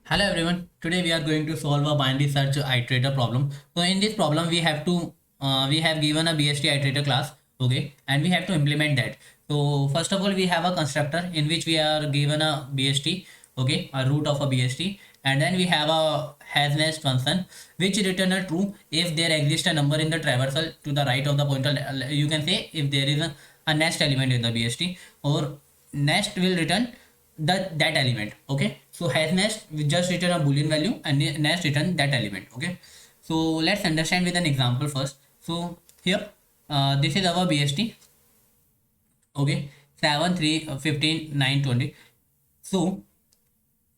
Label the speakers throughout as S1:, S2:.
S1: Hello everyone. Today we are going to solve a binary search iterator problem. So in this problem we have given a BST iterator class, okay, and we have to implement that. So first of all we have a constructor in which we are given a BST, okay, a root of a BST, and then we have a hasNest function which return a true if there exists a number in the traversal to the right of the pointer. You can say if there is a nest element in the BST, or nest will return that element. Okay, so has nest we just return a boolean value and the nest return that element. Okay, so let's understand with an example first. So here this is our BST. Okay, 7 3 15 9 20. So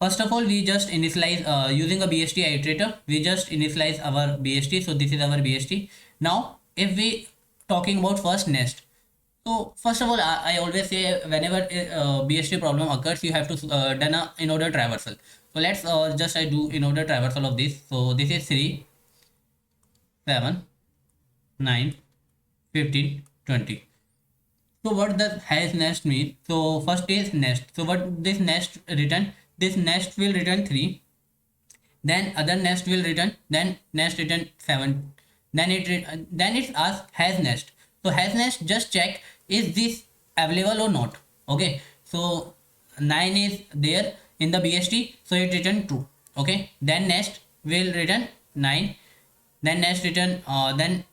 S1: first of all we just initialize using a BST iterator, we just initialize our BST. So this is our BST. Now if we talking about first nest, so first of all, I always say whenever BST problem occurs, you have to done a in order traversal. So let's just I do in order traversal of this. So this is 3, 7, 9, 15, 20. So what does has nest mean? So first is nest. So what this nest return? This nest will return 3. Then other nest will return. Then nest return 7. Then it's ask has nest. So has nest just check is this available or not. Okay, so 9 is there in the BST, so it return true. Okay, then nest will return 9. Then nest return then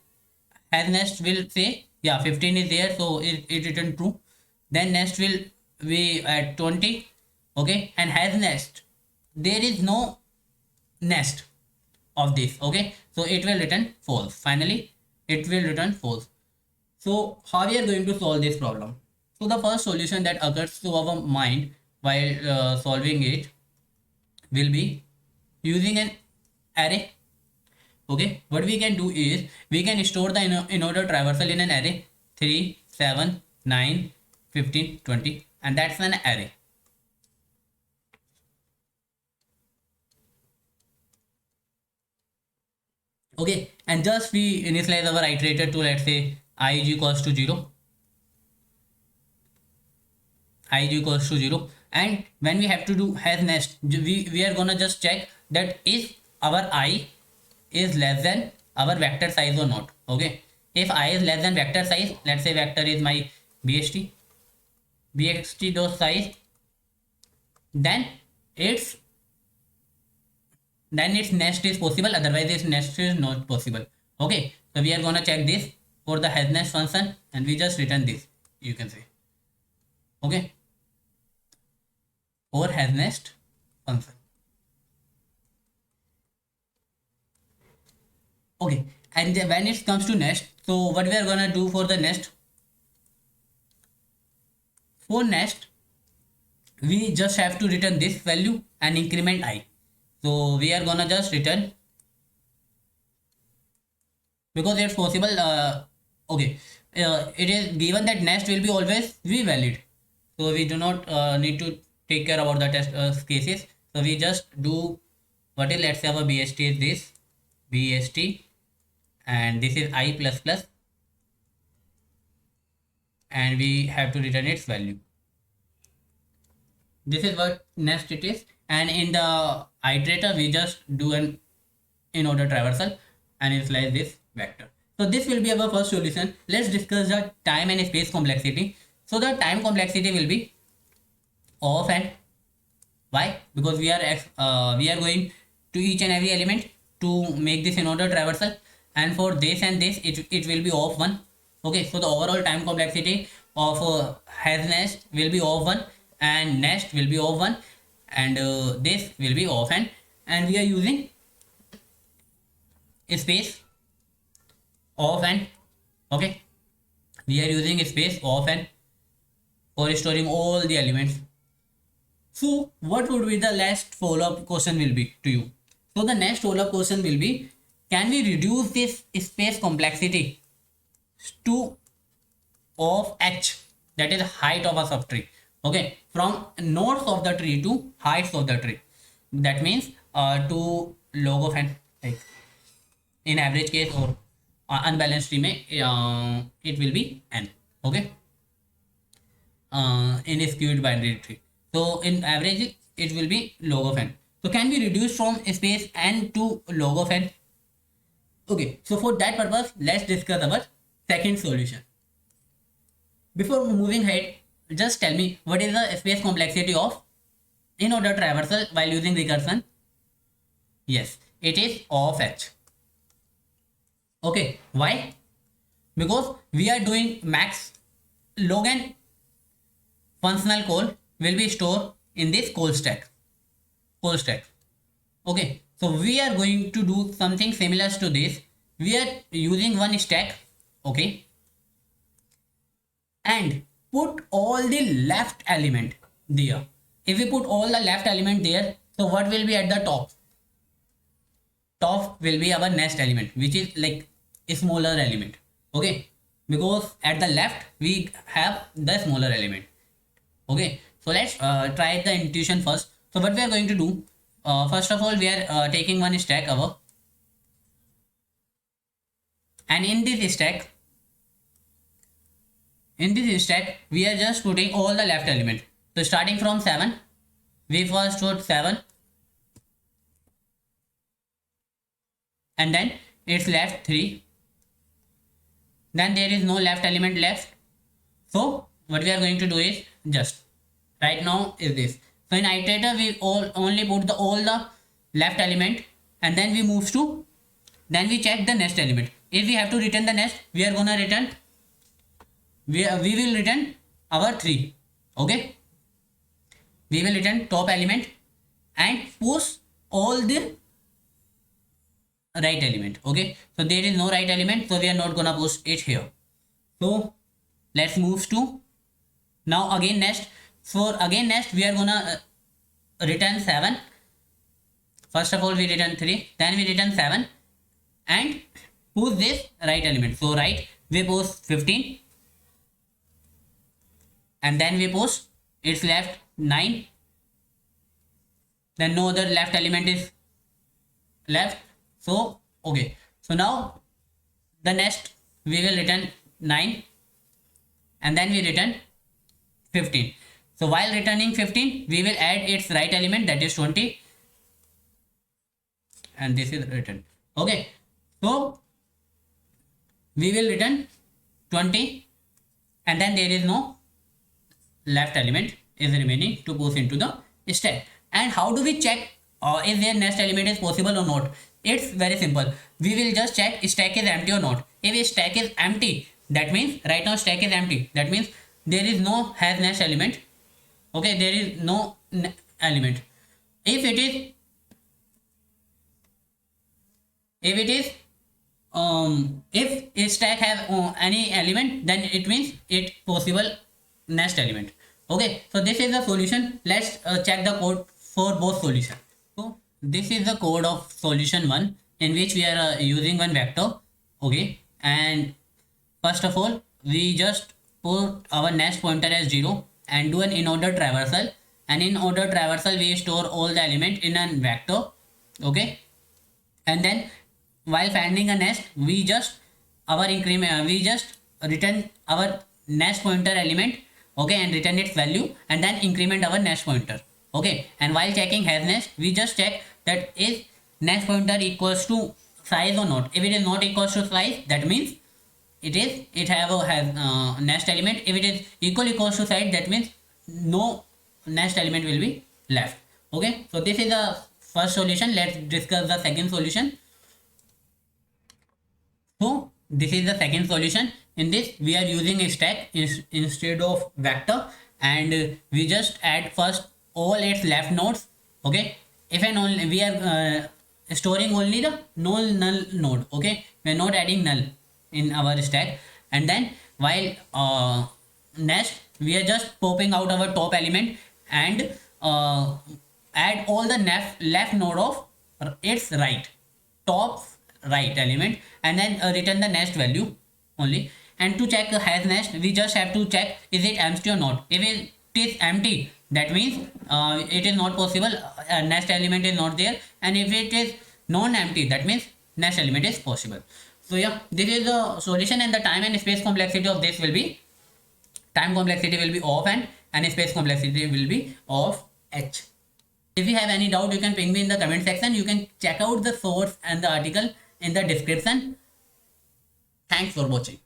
S1: has nest will say yeah 15 is there, so it return true. Then nest will be at 20. Okay, and has nest there is no nest of this. Okay, so it will return false. Finally it will return false. So how we are going to solve this problem? So the first solution that occurs to our mind while solving it will be using an array. Okay, what we can do is we can store the in order traversal in an array 3, 7, 9, 15, 20, and that's an array. Okay, and just we initialize our iterator to, let's say, I is equals to 0. I is equals to 0, and when we have to do has nest, we are gonna just check that is our I is less than our vector size or not. Okay, if I is less than vector size, let's say vector is my bst dot size, then its its nest is possible, otherwise its nest is not possible. Okay, so we are gonna check this for the has nest function, and we just return this, you can say. Okay, or has nest function. Okay, and when it comes to nest, so what we are gonna do for the nest? For nest, we just have to return this value and increment I. So we are gonna just return, because it's possible. Okay, it is given that nest will be always be valid, so we do not need to take care about the test cases. So we just do what is, let's say our BST is this BST, and this is I plus plus, and we have to return its value. This is what nest it is, and in the iterator we just do an in order traversal and initialize this vector. So this will be our first solution. Let's discuss the time and space complexity. So the time complexity will be of and why, because we are going to each and every element to make this in order traversal, and for this and this it will be of 1. Okay, so the overall time complexity of has nest will be of 1, and nest will be of 1, and this will be of n, and we are using space of n. Okay, we are using space of n for storing all the elements. So what would be the last follow-up question will be to you? So the next follow-up question will be, can we reduce this space complexity to of h, that is height of a subtree? Okay, from nodes of the tree to heights of the tree, that means to log of n, like in average case or unbalanced tree में it will be n. Okay, in a skewed binary tree, so in average it will be log of n. So can we reduce from space n to log of n? Okay, so for that purpose, let's discuss our second solution. Before moving ahead, just tell me what is the space complexity of in-order traversal while using recursion? Yes, it is O of h. Okay, why? Because we are doing max log n functional call will be stored in this call stack. Okay, so we are going to do something similar to this. We are using one stack, okay, and put all the left element there. If we put all the left element there, so what will be at the top? Top will be our next element, which is like a smaller element, okay, because at the left we have the smaller element. Okay, so let's try the intuition first. So what we are going to do, first of all, we are taking one stack above, and in this stack we are just putting all the left element. So starting from 7, we first put 7, and then it's left 3, then there is no left element left. So what we are going to do is just right now is this. So in iterator we only put all the left element, and then we move to, then we check the next element. If we have to return the next, we are gonna return, we will return our 3. Okay, we will return top element and push all the right element. Okay, so there is no right element, so we are not gonna push it here. So let's move to now again next. For again next we are gonna return 7. First of all we return 3, then we return 7 and push this right element. So right we push 15, and then we push it's left 9, then no other left element is left. So okay, so now the next we will return 9, and then we return 15. So while returning 15, we will add its right element, that is 20, and this is written. Okay, so we will return 20, and then there is no left element is remaining to push into the stack. And how do we check if their next element is possible or not? It's very simple. We will just check stack is empty or not. If a stack is empty, that means right now stack is empty, that means there is no has next element. Okay, there is no element. If it is if a stack have any element, then it means it possible next element. Okay, so this is the solution. Let's check the code for both solution. So this is the code of solution 1, in which we are using one vector. Okay, and first of all we just put our next pointer as 0 and do an in-order traversal, and in order traversal we store all the element in a vector. Okay, and then while finding a nest we just we just return our next pointer element. Okay, and return its value, and then increment our next pointer. Okay, and while checking has nest, we just check that is next pointer equals to size or not. If it is not equals to size, that means it has next element. If it is equals to size, that means no next element will be left. Okay, so this is the first solution. Let's discuss the second solution. So this is the second solution. In this we are using a stack instead of vector, and we just add first all its left nodes. Okay, if and only we are storing only the null node. Okay, we are not adding null in our stack. And then while next we are just popping out our top element and add all the left node of its top right element, and then return the next value only. And to check has nest, we just have to check is it empty or not. If it is empty, that means it is not possible, next element is not there. And if it is non-empty, that means next element is possible. So yeah, this is the solution, and the time and space complexity of this will be, time complexity will be of n and space complexity will be of h. If you have any doubt, you can ping me in the comment section. You can check out the source and the article in the description. Thanks for watching.